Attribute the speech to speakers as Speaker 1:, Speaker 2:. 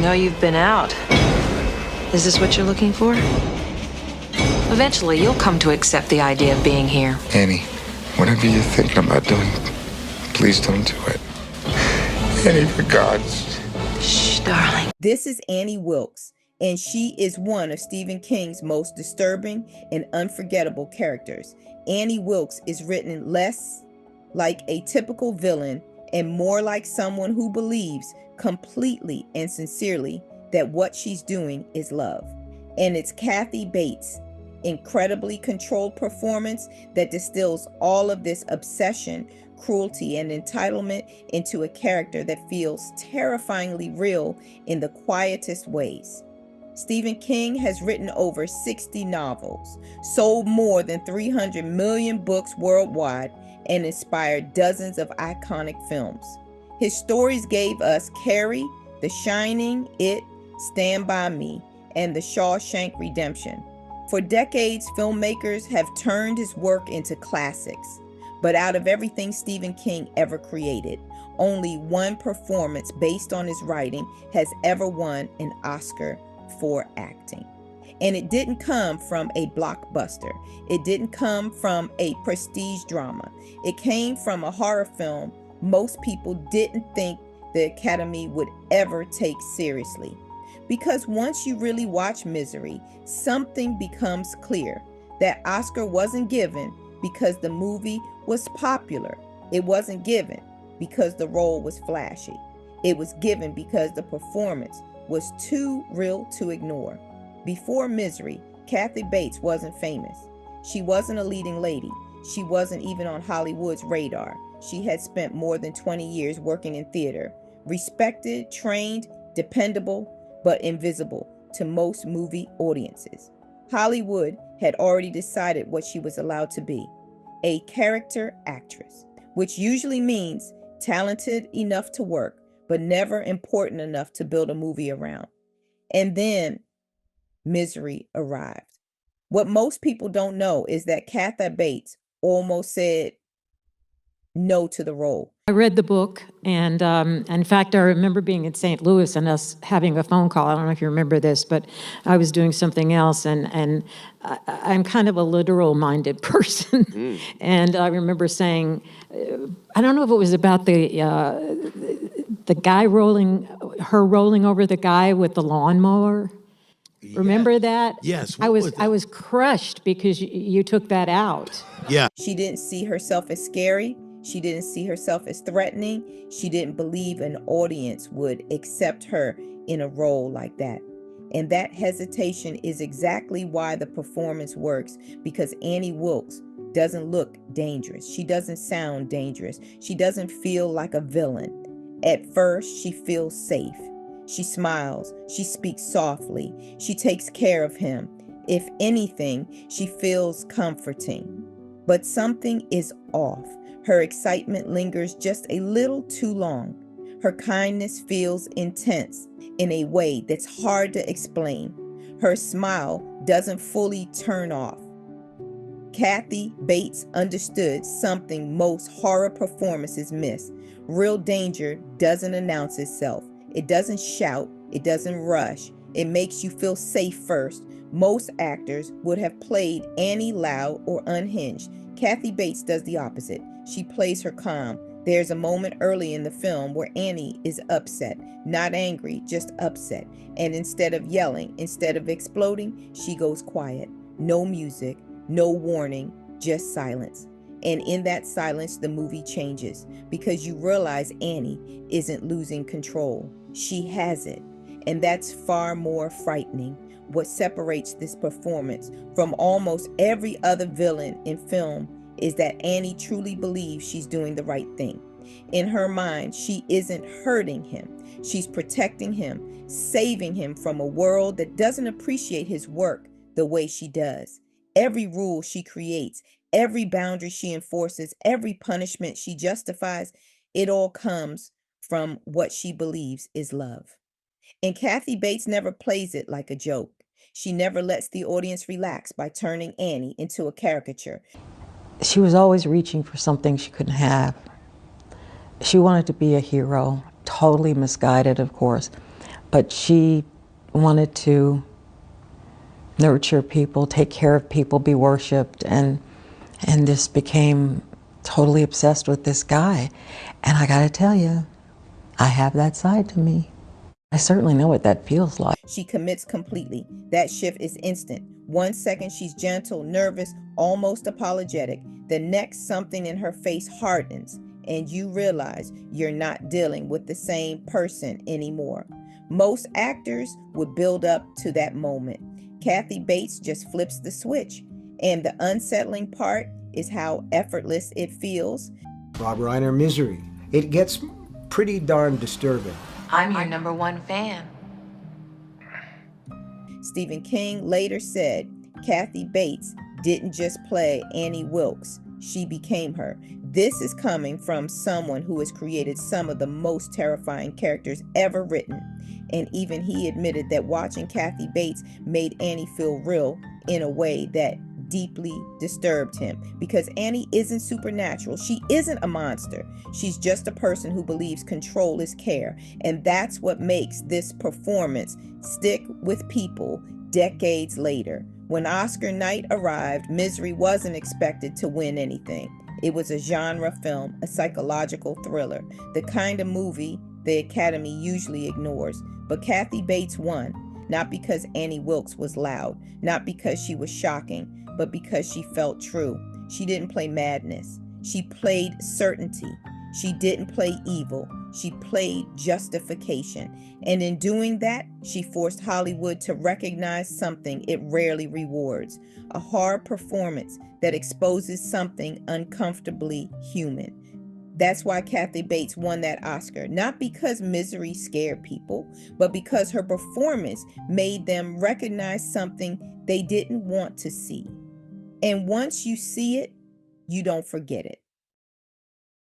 Speaker 1: know you've been out. Is this what you're looking for? Eventually, you'll come to accept the idea of being here.
Speaker 2: Annie, whatever you're thinking about doing, please don't do it. Annie, for God's...
Speaker 1: Shh, darling.
Speaker 3: This is Annie Wilkes, and she is one of Stephen King's most disturbing and unforgettable characters. Annie Wilkes is written less like a typical villain and more like someone who believes completely and sincerely that what she's doing is love. And it's Kathy Bates' incredibly controlled performance that distills all of this obsession, cruelty, and entitlement into a character that feels terrifyingly real in the quietest ways. Stephen King has written over 60 novels, sold more than 300 million books worldwide, and inspired dozens of iconic films. His stories gave us Carrie, The Shining, It, Stand By Me, and The Shawshank Redemption. For decades, filmmakers have turned his work into classics. But out of everything Stephen King ever created, only one performance based on his writing has ever won an Oscar for acting. And it didn't come from a blockbuster. It didn't come from a prestige drama. It came from a horror film most people didn't think the Academy would ever take seriously. Because once you really watch Misery, something becomes clear. That Oscar wasn't given because the movie was popular. It wasn't given because the role was flashy. It was given because the performance was too real to ignore. Before Misery, Kathy Bates wasn't famous. She wasn't a leading lady. She wasn't even on Hollywood's radar. She had spent more than 20 years working in theater. Respected, trained, dependable, but invisible to most movie audiences. Hollywood had already decided what she was allowed to be, a character actress, which usually means talented enough to work, but never important enough to build a movie around. And then Misery arrived. What most people don't know is that Kathy Bates almost said no to the role.
Speaker 4: I read the book, and in fact, I remember being in St. Louis and us having a phone call. I don't know if you remember this, but I was doing something else, and I'm kind of a literal-minded person. And I remember saying, I don't know if it was about the guy rolling over the guy with the lawnmower. Remember that?
Speaker 5: Yes.
Speaker 4: I was crushed because you took that out.
Speaker 5: Yeah.
Speaker 3: She didn't see herself as scary. She didn't see herself as threatening. She didn't believe an audience would accept her in a role like that. And that hesitation is exactly why the performance works, because Annie Wilkes doesn't look dangerous. She doesn't sound dangerous. She doesn't feel like a villain. At first, she feels safe. She smiles. She speaks softly. She takes care of him. If anything, she feels comforting. But something is off. Her excitement lingers just a little too long. Her kindness feels intense in a way that's hard to explain. Her smile doesn't fully turn off. Kathy Bates understood something most horror performances miss. Real danger doesn't announce itself. It doesn't shout. It doesn't rush. It makes you feel safe first. Most actors would have played Annie loud or unhinged. Kathy Bates does the opposite. She plays her calm. There's a moment early in the film where Annie is upset, not angry, just upset. And instead of yelling, instead of exploding, she goes quiet. No music, no warning, just silence. And in that silence, the movie changes because you realize Annie isn't losing control. She has it. And that's far more frightening. What separates this performance from almost every other villain in film is that Annie truly believes she's doing the right thing. In her mind, she isn't hurting him. She's protecting him, saving him from a world that doesn't appreciate his work the way she does. Every rule she creates, every boundary she enforces, every punishment she justifies, it all comes from what she believes is love. And Kathy Bates never plays it like a joke. She never lets the audience relax by turning Annie into a caricature.
Speaker 6: She was always reaching for something she couldn't have. She wanted to be a hero, totally misguided, of course. but she wanted to nurture people, take care of people, be worshipped, and just became totally obsessed with this guy. And I gotta tell you, I have that side to me. I certainly know what that feels like.
Speaker 3: She commits completely. That shift is instant. 1 second she's gentle, nervous, almost apologetic. The next, something in her face hardens, and you realize you're not dealing with the same person anymore. Most actors would build up to that moment. Kathy Bates just flips the switch. And the unsettling part is how effortless it feels.
Speaker 5: Rob Reiner, Misery. It gets pretty darn disturbing.
Speaker 1: I'm your #1 fan.
Speaker 3: Stephen King later said Kathy Bates didn't just play Annie Wilkes, she became her. This is coming from someone who has created some of the most terrifying characters ever written. And even he admitted that watching Kathy Bates made Annie feel real in a way that deeply disturbed him, because Annie isn't supernatural. She isn't a monster. She's just a person who believes control is care. And that's what makes this performance stick with people decades later. When Oscar night arrived, Misery wasn't expected to win anything. It was a genre film, a psychological thriller, the kind of movie the Academy usually ignores. But Kathy Bates won, not because Annie Wilkes was loud, not because she was shocking, but because she felt true. She didn't play madness. She played certainty. She didn't play evil. She played justification. And in doing that, she forced Hollywood to recognize something it rarely rewards: a hard performance that exposes something uncomfortably human. That's why Kathy Bates won that Oscar, not because Misery scared people, but because her performance made them recognize something they didn't want to see. And once you see it, you don't forget it.